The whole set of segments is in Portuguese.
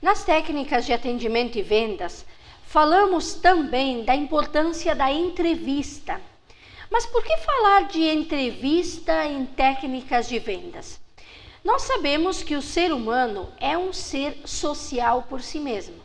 Nas técnicas de atendimento e vendas, falamos também da importância da entrevista. Mas por que falar de entrevista em técnicas de vendas? Nós sabemos que o ser humano é um ser social por si mesmo.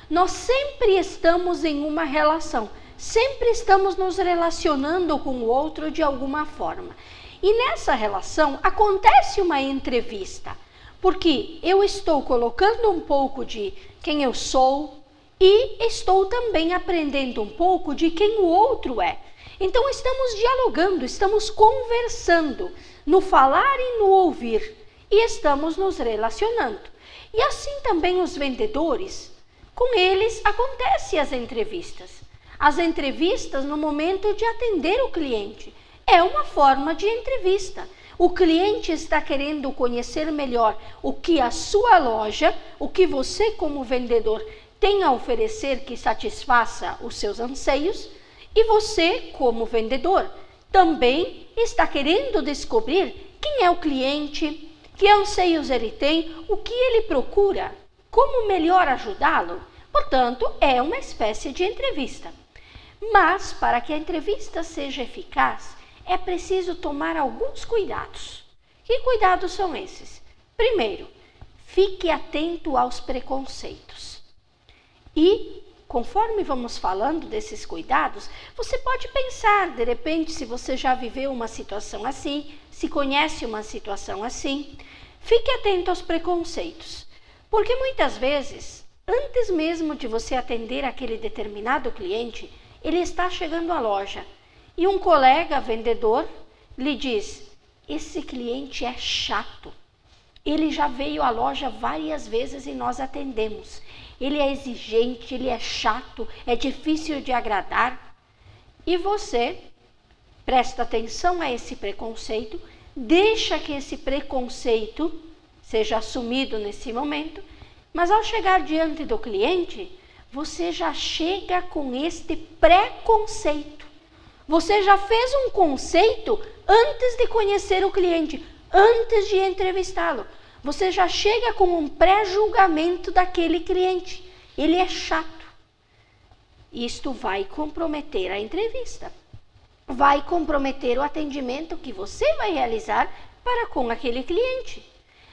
Nós sempre estamos em uma relação, sempre estamos nos relacionando com o outro de alguma forma. E nessa relação acontece uma entrevista, porque eu estou colocando um pouco de quem eu sou e estou também aprendendo um pouco de quem o outro é. Então estamos dialogando, estamos conversando no falar e no ouvir e estamos nos relacionando. E assim também os vendedores, com eles acontecem as entrevistas. As entrevistas no momento de atender o cliente é uma forma de entrevista. O cliente está querendo conhecer melhor o que a sua loja, o que você como vendedor tem a oferecer que satisfaça os seus anseios, e você como vendedor também está querendo descobrir quem é o cliente, que anseios ele tem, o que ele procura, como melhor ajudá-lo. Portanto, é uma espécie de entrevista. Mas para que a entrevista seja eficaz, é preciso tomar alguns cuidados. Que cuidados são esses? Primeiro, fique atento aos preconceitos. E, conforme vamos falando desses cuidados, você pode pensar, de repente, se você já viveu uma situação assim, se conhece uma situação assim, fique atento aos preconceitos. Porque muitas vezes, antes mesmo de você atender aquele determinado cliente, ele está chegando à loja e um colega vendedor lhe diz: esse cliente é chato, ele já veio à loja várias vezes e nós atendemos, ele é exigente, ele é chato, é difícil de agradar. E você presta atenção a esse preconceito, deixa que esse preconceito seja assumido nesse momento, mas ao chegar diante do cliente, você já chega com este preconceito. Você já fez um conceito antes de conhecer o cliente, antes de entrevistá-lo. Você já chega com um pré-julgamento daquele cliente. Ele é chato. Isto vai comprometer a entrevista. Vai comprometer o atendimento que você vai realizar para com aquele cliente.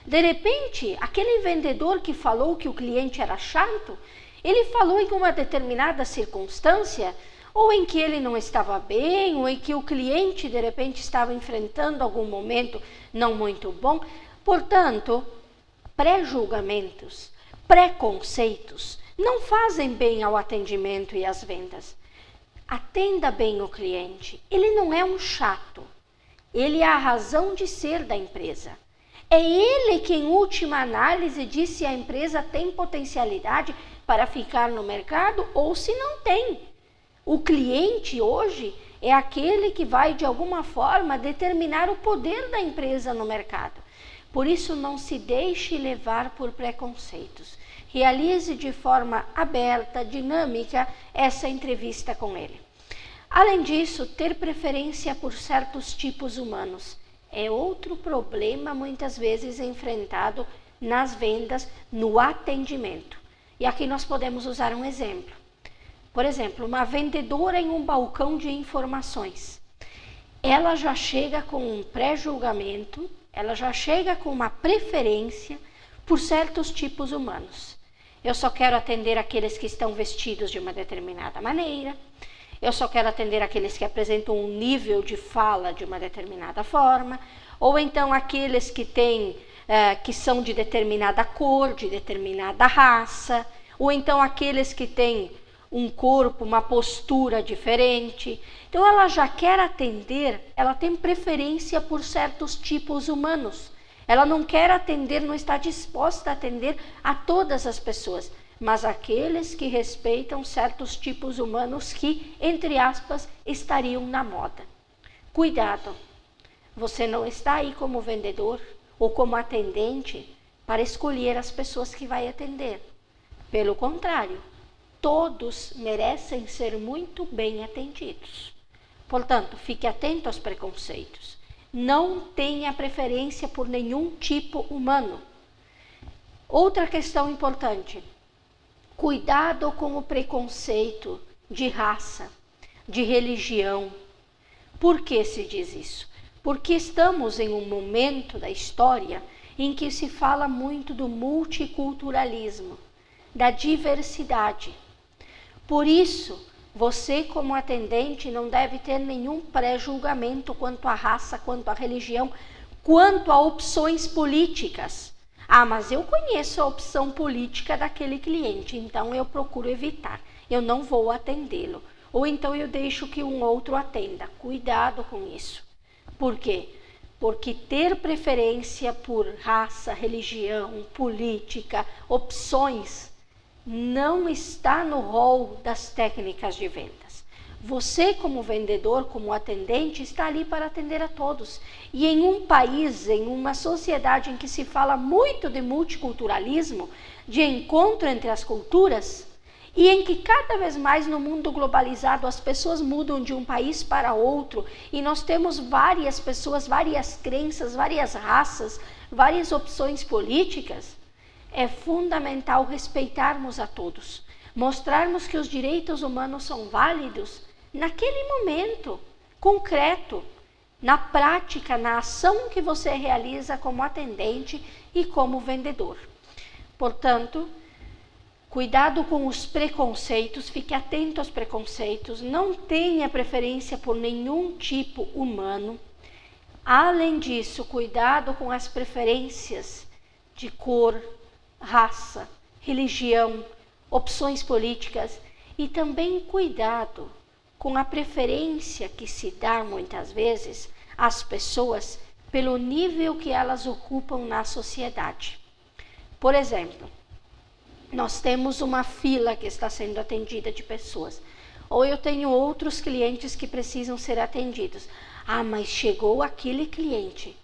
De repente, aquele vendedor que falou que o cliente era chato, ele falou em uma determinada circunstância, ou em que ele não estava bem, ou em que o cliente de repente estava enfrentando algum momento não muito bom. Portanto, pré-julgamentos, preconceitos não fazem bem ao atendimento e às vendas. Atenda bem o cliente. Ele não é um chato. Ele é a razão de ser da empresa. É ele que, em última análise, diz se a empresa tem potencialidade para ficar no mercado ou se não tem. O cliente hoje é aquele que vai, de alguma forma, determinar o poder da empresa no mercado. Por isso, não se deixe levar por preconceitos. Realize de forma aberta, dinâmica, essa entrevista com ele. Além disso, ter preferência por certos tipos humanos é outro problema muitas vezes enfrentado nas vendas, no atendimento. E aqui nós podemos usar um exemplo. Por exemplo, uma vendedora em um balcão de informações. Ela já chega com um pré-julgamento, ela já chega com uma preferência por certos tipos humanos. Eu só quero atender aqueles que estão vestidos de uma determinada maneira, eu só quero atender aqueles que apresentam um nível de fala de uma determinada forma, ou então aqueles que que são de determinada cor, de determinada raça, ou então aqueles que têm um corpo, uma postura diferente. Então ela já quer atender, ela tem preferência por certos tipos humanos. Ela não quer atender, não está disposta a atender a todas as pessoas, mas aqueles que respeitam certos tipos humanos que, entre aspas, estariam na moda. Cuidado, você não está aí como vendedor ou como atendente para escolher as pessoas que vai atender. Pelo contrário, todos merecem ser muito bem atendidos. Portanto, fique atento aos preconceitos. Não tenha preferência por nenhum tipo humano. Outra questão importante, Cuidado com o preconceito de raça, de religião. Por que se diz isso? Porque estamos em um momento da história em que se fala muito do multiculturalismo, da diversidade. Por isso, você como atendente não deve ter nenhum pré-julgamento quanto à raça, quanto à religião, quanto a opções políticas. Mas eu conheço a opção política daquele cliente, então eu procuro evitar, eu não vou atendê-lo. Ou então eu deixo que um outro atenda. Cuidado com isso. Por quê? Porque ter preferência por raça, religião, política, opções, não está no rol das técnicas de vendas. Você, como vendedor, como atendente, está ali para atender a todos. E em um país, em uma sociedade em que se fala muito de multiculturalismo, de encontro entre as culturas, e em que cada vez mais no mundo globalizado as pessoas mudam de um país para outro, e nós temos várias pessoas, várias crenças, várias raças, várias opções políticas, é fundamental respeitarmos a todos, mostrarmos que os direitos humanos são válidos naquele momento concreto, na prática, na ação que você realiza como atendente e como vendedor. Portanto, cuidado com os preconceitos, fique atento aos preconceitos, não tenha preferência por nenhum tipo humano. Além disso, cuidado com as preferências de cor, raça, religião, opções políticas e também cuidado com a preferência que se dá muitas vezes às pessoas pelo nível que elas ocupam na sociedade. Por exemplo, nós temos uma fila que está sendo atendida de pessoas, ou eu tenho outros clientes que precisam ser atendidos. Mas chegou aquele cliente,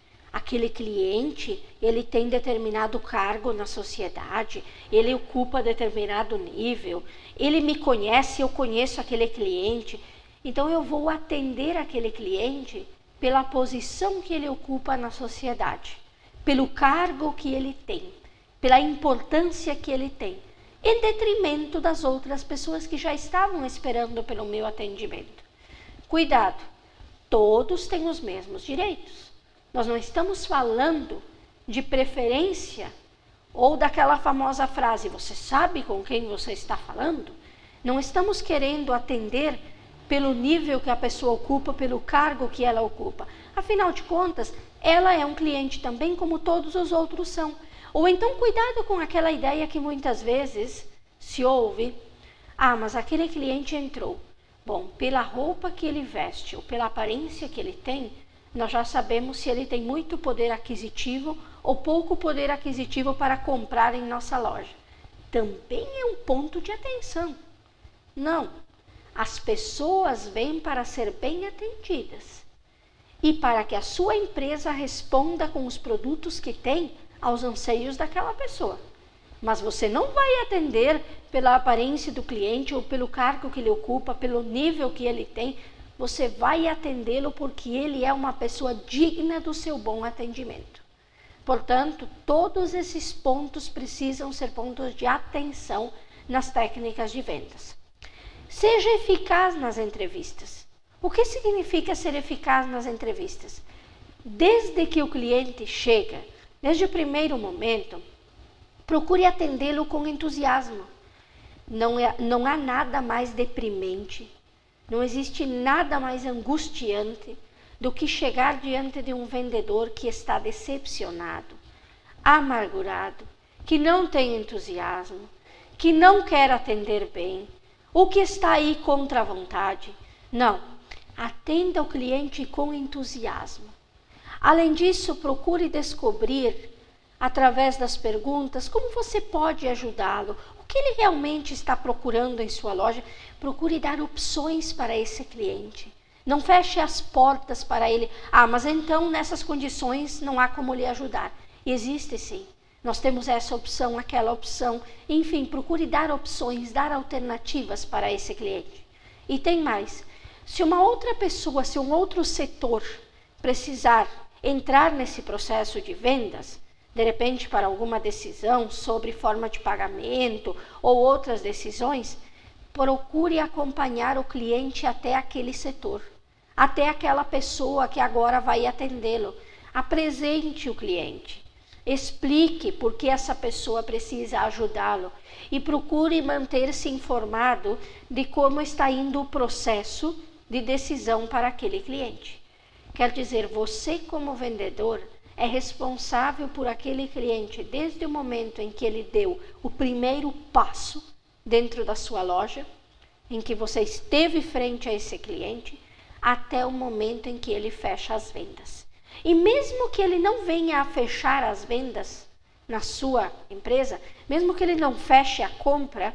ele tem determinado cargo na sociedade, ele ocupa determinado nível, ele me conhece, eu conheço aquele cliente, então eu vou atender aquele cliente pela posição que ele ocupa na sociedade, pelo cargo que ele tem, pela importância que ele tem, em detrimento das outras pessoas que já estavam esperando pelo meu atendimento. Cuidado, todos têm os mesmos direitos. Nós não estamos falando de preferência ou daquela famosa frase, você sabe com quem você está falando? Não estamos querendo atender pelo nível que a pessoa ocupa, pelo cargo que ela ocupa. Afinal de contas, ela é um cliente também como todos os outros são. Ou então cuidado com aquela ideia que muitas vezes se ouve, mas aquele cliente entrou. Bom, pela roupa que ele veste ou pela aparência que ele tem, nós já sabemos se ele tem muito poder aquisitivo ou pouco poder aquisitivo para comprar em nossa loja. Também é um ponto de atenção. Não, as pessoas vêm para ser bem atendidas e para que a sua empresa responda com os produtos que tem aos anseios daquela pessoa. Mas você não vai atender pela aparência do cliente ou pelo cargo que ele ocupa, pelo nível que ele tem. Você vai atendê-lo porque ele é uma pessoa digna do seu bom atendimento. Portanto, todos esses pontos precisam ser pontos de atenção nas técnicas de vendas. Seja eficaz nas entrevistas. O que significa ser eficaz nas entrevistas? Desde que o cliente chega, desde o primeiro momento, procure atendê-lo com entusiasmo. Não há nada mais deprimente, não existe nada mais angustiante do que chegar diante de um vendedor que está decepcionado, amargurado, que não tem entusiasmo, que não quer atender bem, ou que está aí contra a vontade. Não, atenda o cliente com entusiasmo. Além disso, procure descobrir, através das perguntas, como você pode ajudá-lo, o que ele realmente está procurando em sua loja. Procure dar opções para esse cliente. Não feche as portas para ele. Mas então nessas condições não há como lhe ajudar. Existe sim. Nós temos essa opção, aquela opção. Enfim, procure dar opções, dar alternativas para esse cliente. E tem mais. Se uma outra pessoa, se um outro setor precisar entrar nesse processo de vendas, de repente para alguma decisão sobre forma de pagamento ou outras decisões, procure acompanhar o cliente até aquele setor, até aquela pessoa que agora vai atendê-lo. Apresente o cliente, explique por que essa pessoa precisa ajudá-lo e procure manter-se informado de como está indo o processo de decisão para aquele cliente. Quer dizer, você como vendedor é responsável por aquele cliente desde o momento em que ele deu o primeiro passo dentro da sua loja, em que você esteve frente a esse cliente, até o momento em que ele fecha as vendas. E mesmo que ele não venha a fechar as vendas na sua empresa, mesmo que ele não feche a compra,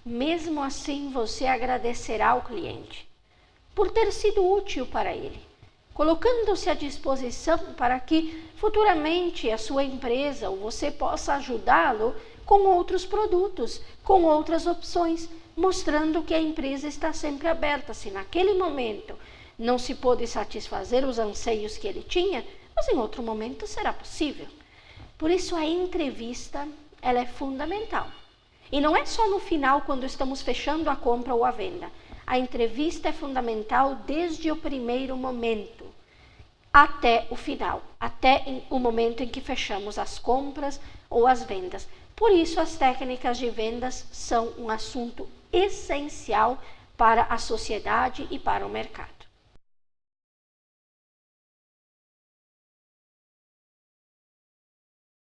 mesmo assim você agradecerá ao cliente por ter sido útil para ele, colocando-se à disposição para que futuramente a sua empresa ou você possa ajudá-lo com outros produtos, com outras opções, mostrando que a empresa está sempre aberta. Se naquele momento não se pôde satisfazer os anseios que ele tinha, mas em outro momento será possível. Por isso a entrevista, ela é fundamental. E não é só no final, quando estamos fechando a compra ou a venda. A entrevista é fundamental desde o primeiro momento até o final, até o momento em que fechamos as compras ou as vendas. Por isso as técnicas de vendas são um assunto essencial para a sociedade e para o mercado.